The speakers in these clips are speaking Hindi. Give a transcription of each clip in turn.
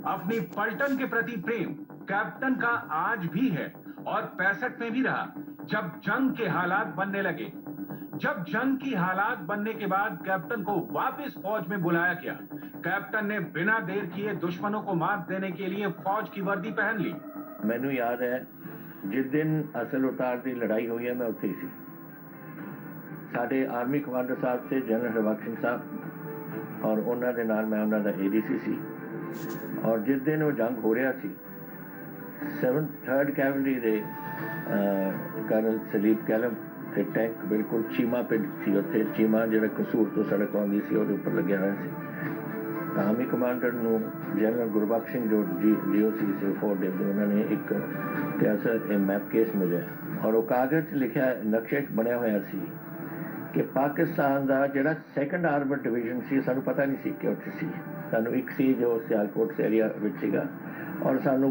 अपनी पलटन के प्रति प्रेम कैप्टन का आज भी है और 65 में भी रहा। जब जंग के हालात बनने लगे, जब जंग की हालात बनने के बाद कैप्टन को वापस फौज में बुलाया गया, कैप्टन ने बिना देर किए दुश्मनों को मात देने के लिए फौज की वर्दी पहन ली। मैनू याद है जिस दिन असल उतार की लड़ाई हुई है मैं उत्थे सी। साडे आर्मी कमांडर साहब से जनरल हरबख्श सिंह साहब और उन्हां दे नाल मैं उन्हां दा एडीसी सी। और जिस दिन वो जंग हो रहा सी 3rd कैवलरी दे कर्नल सलीब कैलम के टैंक बिल्कुल चीमा पिंड सी। उत्थे चीमा जिहड़ा कसूर तो सड़क आउंदी सी उहदे उपर लग्या होया सी। आर्मी कमांडर नूं जनरल गुरबख्श सिंह जो जीओसी से 4 डिवीजन उन्होंने एक कैसा मैप केस मिले और वो कागज लिखा नक्शे बनया होया सी कि पाकिस्तान का जिहड़ा 2nd आर्मड डिवीजन सी सानू पता नहीं सी कि उत्थे सी। सानू एक सी जो सियालकोट एरिया विच सीगा और सानू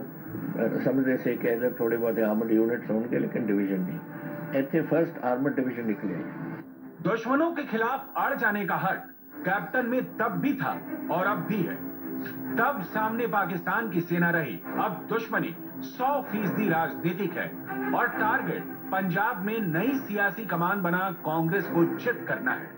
समझते से कि इधर थोड़े बहुत आर्मड यूनिट्स होंगे लेकिन डिवीजन नहीं। इत्थे 1st आर्मड डिवीजन निकले। दुश्मनों के खिलाफ अड़ जाने का हट कैप्टन में तब भी था और अब भी है। तब सामने पाकिस्तान की सेना रही, अब दुश्मनी 100% राजनीतिक है और टारगेट पंजाब में नई सियासी कमान बना कांग्रेस को चित करना है।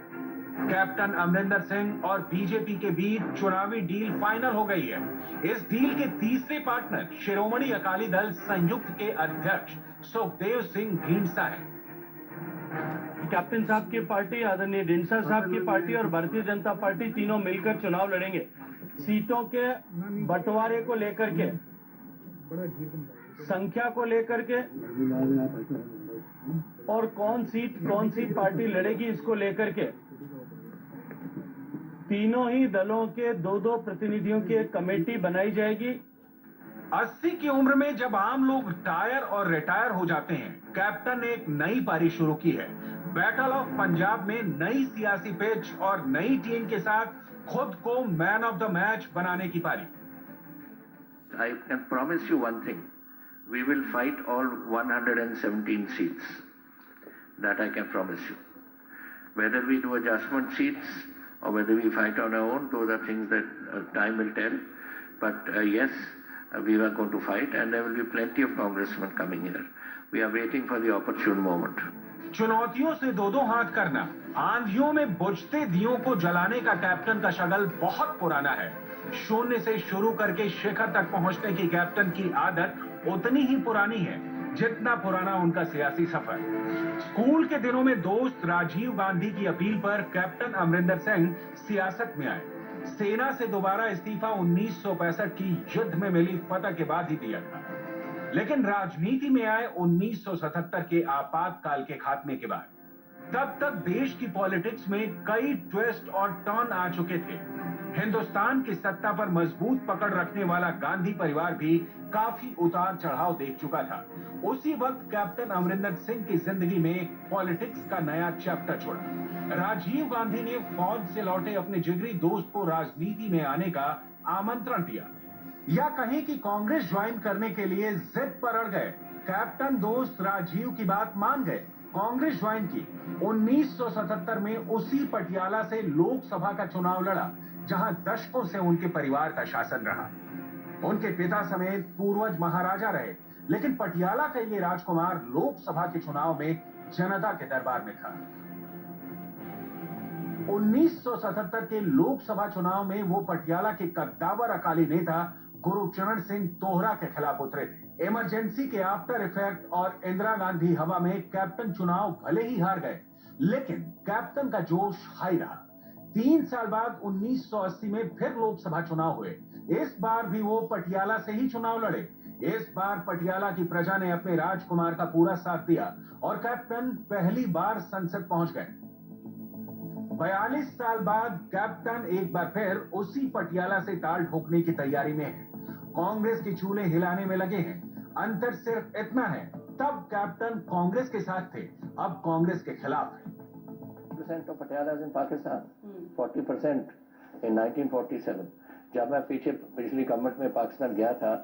कैप्टन अमरिंदर सिंह और बीजेपी के बीच चुनावी डील फाइनल हो गई है। इस डील के तीसरे पार्टनर शिरोमणि अकाली दल संयुक्त के अध्यक्ष सुखदेव सिंह ढींढसा हैं। कैप्टन साहब की पार्टी, आदरणीय ढींढसा साहब की पार्टी और भारतीय जनता पार्टी तीनों मिलकर चुनाव लड़ेंगे। सीटों के बंटवारे को लेकर के, संख्या को लेकर के और कौन सी पार्टी लड़ेगी इसको लेकर के तीनों ही दलों के 2-2 प्रतिनिधियों की एक कमेटी बनाई जाएगी। 80 की उम्र में जब आम लोग टायर और रिटायर हो जाते हैं, कैप्टन ने एक नई पारी शुरू की है। बैटल ऑफ पंजाब में नई सियासी पिच और नई टीम के साथ खुद को मैन ऑफ द मैच बनाने की पारी। I can promise you one thing. We will fight all 117 seats. That I can promise you. Whether we do adjustment seats or whether we fight on our own, those are things that time will tell. But yes, we are going to fight and there will be plenty of congressmen coming here. We are waiting for the opportune moment. चुनौतियों से दो हाथ करना, आंधियों में बुझते दियों को जलाने का कैप्टन का शगल बहुत पुराना है। शून्य से शुरू करके शिखर तक पहुंचने की कैप्टन की आदत उतनी ही पुरानी है जितना पुराना उनका सियासी सफर। स्कूल के दिनों में दोस्त राजीव गांधी की अपील पर कैप्टन अमरिंदर सिंह सियासत में आए। सेना से दोबारा इस्तीफा 1965 की युद्ध में मिली फतह के बाद ही दिया था, लेकिन राजनीति में आए 1977 के आपातकाल के खात्मे के बाद। तब तक देश की पॉलिटिक्स में कई ट्विस्ट और टर्न आ चुके थे। हिंदुस्तान की सत्ता पर मजबूत पकड़ रखने वाला गांधी परिवार भी काफी उतार चढ़ाव देख चुका था। उसी वक्त कैप्टन अमरिंदर सिंह की जिंदगी में पॉलिटिक्स का नया चैप्टर छोड़ा। राजीव गांधी ने फौज से लौटे अपने जिगरी दोस्त को राजनीति में आने का आमंत्रण दिया, या कहें कि कांग्रेस ज्वाइन करने के लिए जिद पर अड़ गए। कैप्टन दोस्त राजीव की बात मान गए, कांग्रेस ज्वाइन की। 1977 में उसी पटियाला से लोकसभा का चुनाव लड़ा जहां दशकों से उनके परिवार का शासन रहा। उनके पिता समेत पूर्वज महाराजा रहे, लेकिन पटियाला का ये राजकुमार लोकसभा के चुनाव में जनता के दरबार में था। 1977 के लोकसभा चुनाव में वो पटियाला के कद्दावर अकाली नेता गुरुचरण सिंह तोहरा के खिलाफ उतरे थे। इमरजेंसी के आफ्टर इफेक्ट और इंदिरा गांधी हवा में कैप्टन चुनाव भले ही हार गए, लेकिन कैप्टन का जोश हाई रहा। 3 साल बाद 1980 में फिर लोकसभा चुनाव हुए। इस बार भी वो पटियाला से ही चुनाव लड़े। इस बार पटियाला की प्रजा ने अपने राजकुमार का पूरा साथ दिया और कैप्टन पहली बार संसद पहुंच गए। 42 साल बाद कैप्टन एक बार फिर उसी पटियाला से ताल ठोकने की तैयारी में है। कांग्रेस की चूल्हे हिलाने में लगे हैं। अंतर सिर्फ इतना है, तब कैप्टन कांग्रेस के साथ थे, अब कांग्रेस के खिलाफ है। % of Patiala is in Pakistan, 40% in 1947. जब मैं पिछली गवर्नमेंट में पाकिस्तान गया था,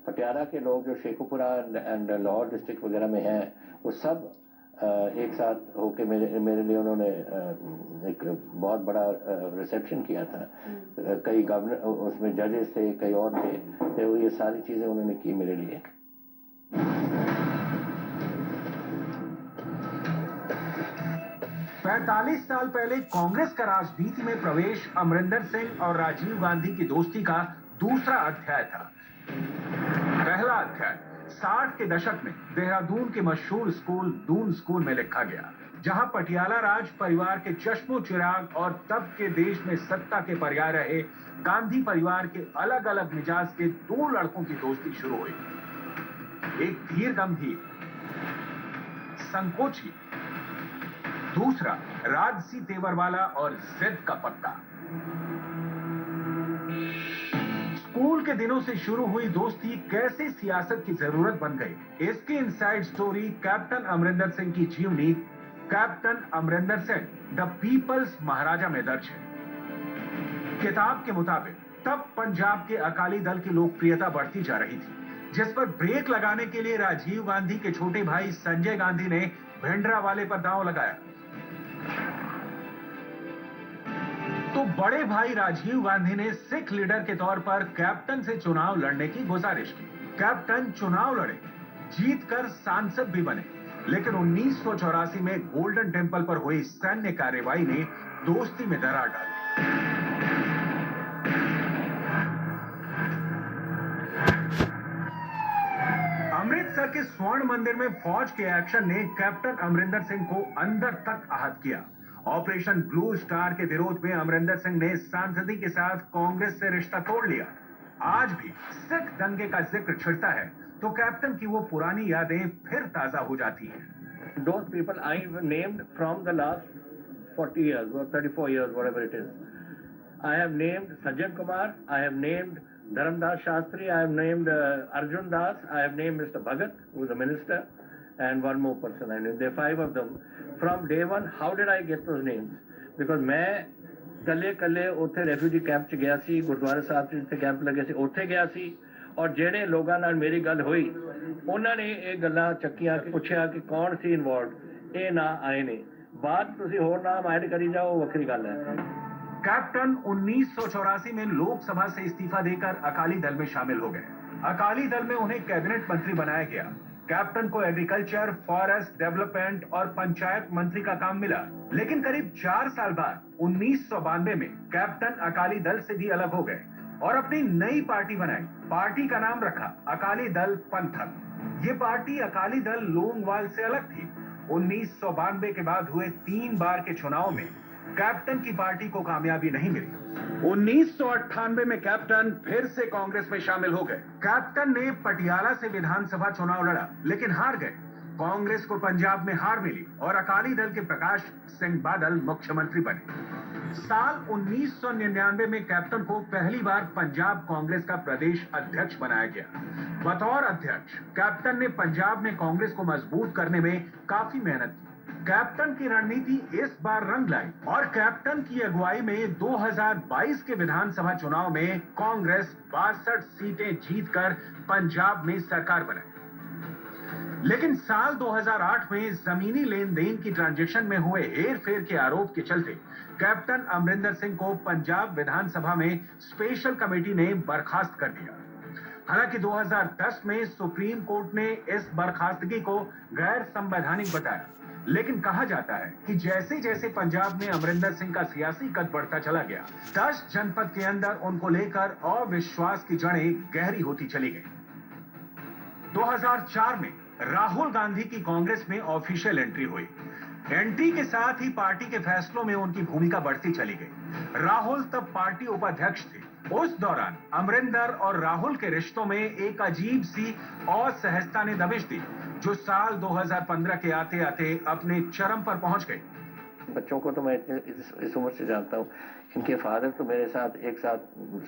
पटियाला के लोग जो शेखुपुरा एंड लाहौर डिस्ट्रिक्ट वगैरह में हैं, वो सब एक साथ होके मेरे लिए उन्होंने एक बहुत बड़ा रिसेप्शन किया था। कई गवर्नर उसमें जजेस थे, कई और थे, तो ये सारी चीज़ें उन्होंने की मेरे लिए। पैंतालीस साल पहले कांग्रेस का राजनीति में प्रवेश अमरिंदर सिंह और राजीव गांधी की दोस्ती का दूसरा अध्याय था। पहला अध्याय 60 के दशक में देहरादून के मशहूर स्कूल दून स्कूल में लिखा गया, जहां पटियाला राज परिवार के चश्मो चिराग और तब के देश में सत्ता के पर्याय रहे गांधी परिवार के अलग अलग मिजाज के दो लड़कों की दोस्ती शुरू हुई। एक धीर गंभीर संकोची, दूसरा राजसी तेवर वाला और जिद का पक्का। स्कूल के दिनों से शुरू हुई दोस्ती कैसे सियासत की जरूरत बन गई, इसकी inside story Captain Amarinder Singh की जीवनी Captain Amarinder Singh the people's Maharaja में दर्ज है। किताब के मुताबिक तब पंजाब के अकाली दल की लोकप्रियता बढ़ती जा रही थी, जिस पर ब्रेक लगाने के लिए राजीव गांधी के छोटे भाई संजय गांधी ने भिंडरावाले पर दांव लगाया। तो बड़े भाई राजीव गांधी ने सिख लीडर के तौर पर कैप्टन से चुनाव लड़ने की गुजारिश की। कैप्टन चुनाव लड़े, जीतकर सांसद भी बने, लेकिन 1984 में गोल्डन टेम्पल पर हुई सैन्य कार्रवाई ने दोस्ती में दरार डाली। अमृतसर के स्वर्ण मंदिर में फौज के एक्शन ने कैप्टन अमरिंदर सिंह को अंदर तक आहत किया। ऑपरेशन ब्लू स्टार के विरोध में अमरिंदर सिंह ने सांसदी के साथ कांग्रेस से रिश्ता तोड़ लिया। आज भी सिख दंगे का जिक्र छिड़ता है तो कैप्टन की वो पुरानी यादें फिर ताजा हो जाती हैं। Those people I named from the last 40 years or 34 years, whatever it is. I have named Sajjan Kumar, I have named Dharamdas Shastri, I have named Arjun Das, I have named Mr. Bhagat, who is a minister, and one more person I named. There are 5 of them. From day one, how did I get those names? Because मैं कल्ले ਉੱਥੇ refugee camp 'ਚ ਗਿਆ ਸੀ, ਗੁਰਦੁਆਰਾ ਸਾਹਿਬ 'ਚ ਜਿੱਥੇ ਕੈਂਪ ਲੱਗੇ ਸੀ ਉੱਥੇ ਗਿਆ ਸੀ, ਔਰ ਜਿਹੜੇ ਲੋਕਾਂ ਨਾਲ ਮੇਰੀ ਗੱਲ ਹੋਈ ਉਹਨਾਂ ਨੇ ਇਹ ਗੱਲਾਂ ਚੱਕੀਆਂ ਕਿ ਪੁੱਛਿਆ ਕਿ ਕੌਣ ਸੀ ਇਨਵੋਲਵਡ, ਇਹ ਨਾ ਆਏ ਨੇ। ਬਾਅਦ ਤੁਸੀਂ ਹੋਰ ਨਾਮ ਐਡ ਕਰੀ ਜਾਓ, ਵੱਖਰੀ ਗੱਲ ਹੈ। कैप्टन 1984 में लोकसभा से इस्तीफा देकर अकाली दल में शामिल हो गए। अकाली दल में उन्हें कैबिनेट मंत्री बनाया गया। कैप्टन को एग्रीकल्चर, फॉरेस्ट डेवलपमेंट और पंचायत मंत्री का काम मिला, लेकिन करीब 4 साल बाद 1992 में कैप्टन अकाली दल से भी अलग हो गए और अपनी नई पार्टी बनाई। पार्टी का नाम रखा अकाली दल पंथक। ये पार्टी अकाली दल लोंगवाल से अलग थी। 1992 के बाद हुए 3 बार के चुनाव में कैप्टन की पार्टी को कामयाबी नहीं मिली। 1998 में कैप्टन फिर से कांग्रेस में शामिल हो गए। कैप्टन ने पटियाला से विधानसभा चुनाव लड़ा, लेकिन हार गए। कांग्रेस को पंजाब में हार मिली और अकाली दल के प्रकाश सिंह बादल मुख्यमंत्री बने। साल 1999 में कैप्टन को पहली बार पंजाब कांग्रेस का प्रदेश अध्यक्ष बनाया गया। बतौर अध्यक्ष कैप्टन ने पंजाब में कांग्रेस को मजबूत करने में काफी मेहनत की। कैप्टन की रणनीति इस बार रंग लाई और कैप्टन की अगुवाई में 2022 के विधानसभा चुनाव में कांग्रेस 62 सीटें जीतकर पंजाब में सरकार बनाई। लेकिन साल 2008 में जमीनी लेन देन की ट्रांजैक्शन में हुए हेर फेर के आरोप के चलते कैप्टन अमरिंदर सिंह को पंजाब विधानसभा में स्पेशल कमेटी ने बर्खास्त कर दिया। हालांकि 2010 में सुप्रीम कोर्ट ने इस बर्खास्तगी को गैर संवैधानिक बताया, लेकिन कहा जाता है कि जैसे जैसे पंजाब में अमरिंदर सिंह का सियासी कद बढ़ता चला गया, 10 जनपद के अंदर उनको लेकर अविश्वास की जड़ें गहरी होती चली गई। 2004 में राहुल गांधी की कांग्रेस में ऑफिशियल एंट्री हुई। एंट्री के साथ ही पार्टी के फैसलों में उनकी भूमिका बढ़ती चली गई। राहुल तब पार्टी उपाध्यक्ष थे। उस दौरान अमरिंदर और राहुल के रिश्तों में एक अजीब सी असहजता ने दबिश दी, जो साल 2015 के आते आते अपने चरम पर पहुंच गई। बच्चों को तो मैं इस उम्र से जानता हूँ। इनके फादर तो मेरे साथ एक साथ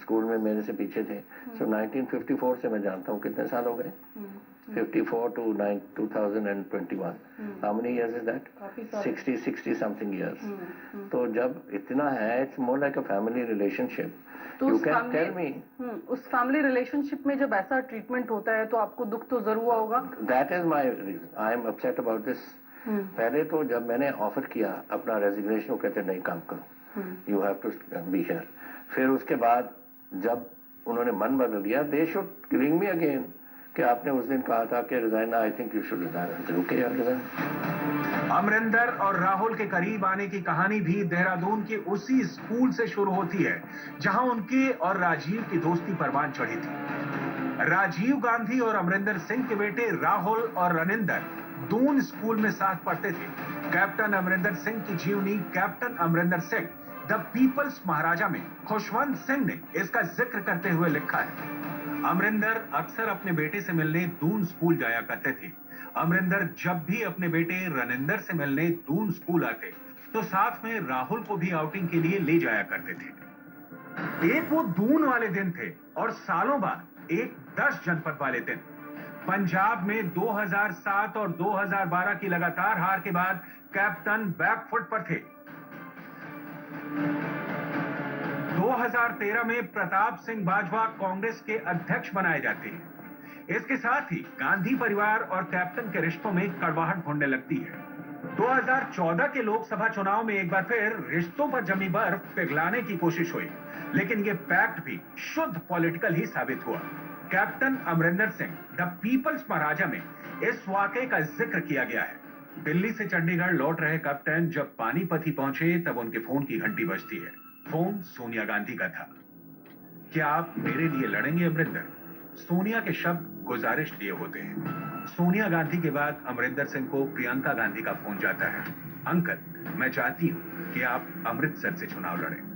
स्कूल में मेरे से पीछे थे। सो 1954 से मैं जानता हूँ। कितने साल हो गए? 54 to 2021. How many years is that? 60 something years. तो जब इतना है, it's more like a family relationship. You can tell me. उस फैमिली रिलेशनशिप में जब ऐसा ट्रीटमेंट होता है तो आपको दुख तो जरूर होगा। That is my reason. I am upset about this पहले तो जब मैंने ऑफर किया अपना रेजिग्नेशन, वो कहते नहीं काम करो, you have to be here. फिर उसके बाद जब उन्होंने मन बदल दिया, they should ring me again कि आपने उस दिन कहा था कि resign, I think you should resign. Okay, resign. Amarinder और राहुल के करीब आने की कहानी भी देहरादून के उसी स्कूल से शुरू होती है जहां उनके और राजीव की दोस्ती परवान चढ़ी थी। राजीव गांधी और अमरिंदर सिंह के बेटे राहुल और रनिंदर दून स्कूल में साथ पढ़ते थे। कैप्टन अमरिंदर सिंह की जीवनी Captain Amarinder Singh the people's Maharaja में खुशवंत सिंह ने इसका जिक्र करते हुए लिखा है। अमरिंदर अक्सर अपने बेटे से मिलने दून स्कूल जाया करते थे। अमरिंदर जब भी अपने बेटे रनिंदर से मिलने दून स्कूल आते तो साथ में राहुल को भी आउटिंग के लिए ले जाया करते थे। एक वो दून वाले दिन थे और सालों बाद एक 10 जनपद वाले दिन। पंजाब में 2007 और 2012 की लगातार हार के बाद कैप्टन बैकफुट पर थे। 2013 में प्रताप सिंह बाजवा कांग्रेस के अध्यक्ष बनाए जाते हैं। इसके साथ ही गांधी परिवार और कैप्टन के रिश्तों में कड़वाहट घुलने लगती है। 2014 के लोकसभा चुनाव में एक बार फिर रिश्तों पर जमी बर्फ पिघलाने की कोशिश हुई, लेकिन ये पैक्ट भी शुद्ध पॉलिटिकल ही साबित हुआ। Captain Amarinder Singh the people's Maharaja में इस वाकये का जिक्र किया गया है। दिल्ली से चंडीगढ़ लौट रहे कैप्टन जब पानीपत ही पहुंचे तब उनके फोन की घंटी बजती है। फोन सोनिया गांधी का था। क्या आप मेरे लिए लड़ेंगे अमरिंदर? सोनिया के शब्द गुजारिश लिए होते हैं। सोनिया गांधी के बाद अमरिंदर सिंह को प्रियंका गांधी का फोन जाता है। अंकल, मैं चाहती हूं कि आप अमृतसर से चुनाव लड़ें।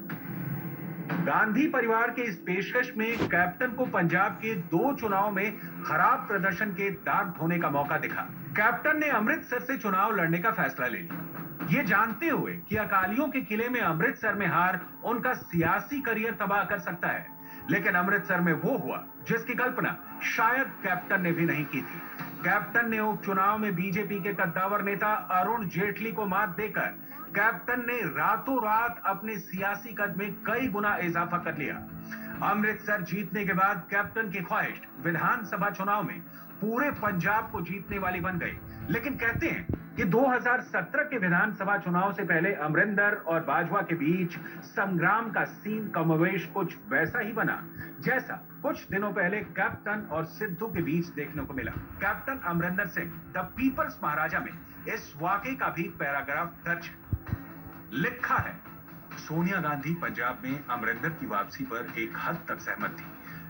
गांधी परिवार के इस पेशकश में कैप्टन को पंजाब के 2 चुनाव में खराब प्रदर्शन के दाग धोने का मौका दिखा। कैप्टन ने अमृतसर से चुनाव लड़ने का फैसला ले लिया, ये जानते हुए कि अकालियों के किले में अमृतसर में हार उनका सियासी करियर तबाह कर सकता है। लेकिन अमृतसर में वो हुआ जिसकी कल्पना शायद कैप्टन ने भी नहीं की थी। कैप्टन ने उपचुनाव में बीजेपी के कद्दावर नेता अरुण जेटली को मात देकर कैप्टन ने रातों रात अपने सियासी कद में कई गुना इजाफा कर लिया। अमृतसर जीतने के बाद कैप्टन की ख्वाहिश विधानसभा चुनाव में पूरे पंजाब को जीतने वाली बन गई। लेकिन कहते हैं कि 2017 के विधानसभा चुनाव से पहले अमरिंदर और बाजवा के बीच संग्राम का सीन कमोवेश कुछ वैसा ही बना जैसा कुछ दिनों पहले कैप्टन और सिद्धू के बीच देखने को मिला। Captain Amarinder Singh the people's Maharaja में इस वाकये का भी पैराग्राफ दर्ज है। लिखा है, सोनिया गांधी पंजाब में अमरिंदर की वापसी पर एक हद तक सहमत थी,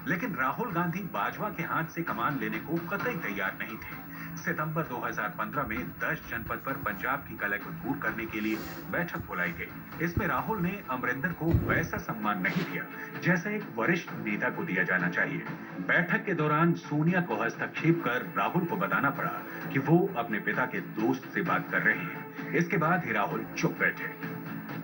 लेकिन राहुल गांधी बाजवा के हाथ से कमान लेने को कतई तैयार नहीं थे। सितंबर 2015 में 10 जनपद पर पंजाब की कलह को दूर करने के लिए बैठक बुलाई गई। इसमें राहुल ने अमरिंदर को वैसा सम्मान नहीं दिया जैसा एक वरिष्ठ नेता को दिया जाना चाहिए। बैठक के दौरान सोनिया को हस्तक्षेप कर राहुल को बताना पड़ा कि वो अपने पिता के दोस्त से बात कर रहे हैं। इसके बाद ही राहुल चुप बैठे।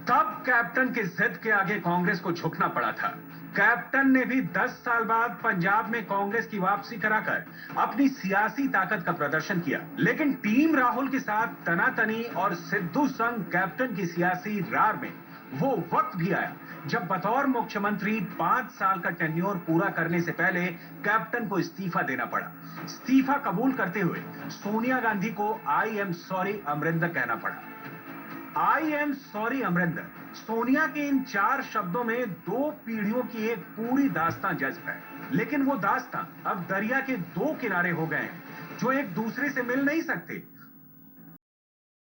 तब कैप्टन की जिद के आगे कांग्रेस को झुकना पड़ा था। कैप्टन ने भी 10 साल बाद पंजाब में कांग्रेस की वापसी कराकर अपनी सियासी ताकत का प्रदर्शन किया। लेकिन टीम राहुल के साथ तनातनी और सिद्धू संग कैप्टन की सियासी रार में वो वक्त भी आया जब बतौर मुख्यमंत्री 5 साल का टेन्योर पूरा करने से पहले कैप्टन को इस्तीफा देना पड़ा। इस्तीफा कबूल करते हुए सोनिया गांधी को आई एम सॉरी अमरिंदर कहना पड़ा। I am sorry Amarinder, Sonia के इन 4 शब्दों में 2 पीढ़ियों की एक पूरी दास्तां जज्ब है। लेकिन वो दास्तां अब दरिया के 2 किनारे हो गए हैं जो एक दूसरे से मिल नहीं सकते।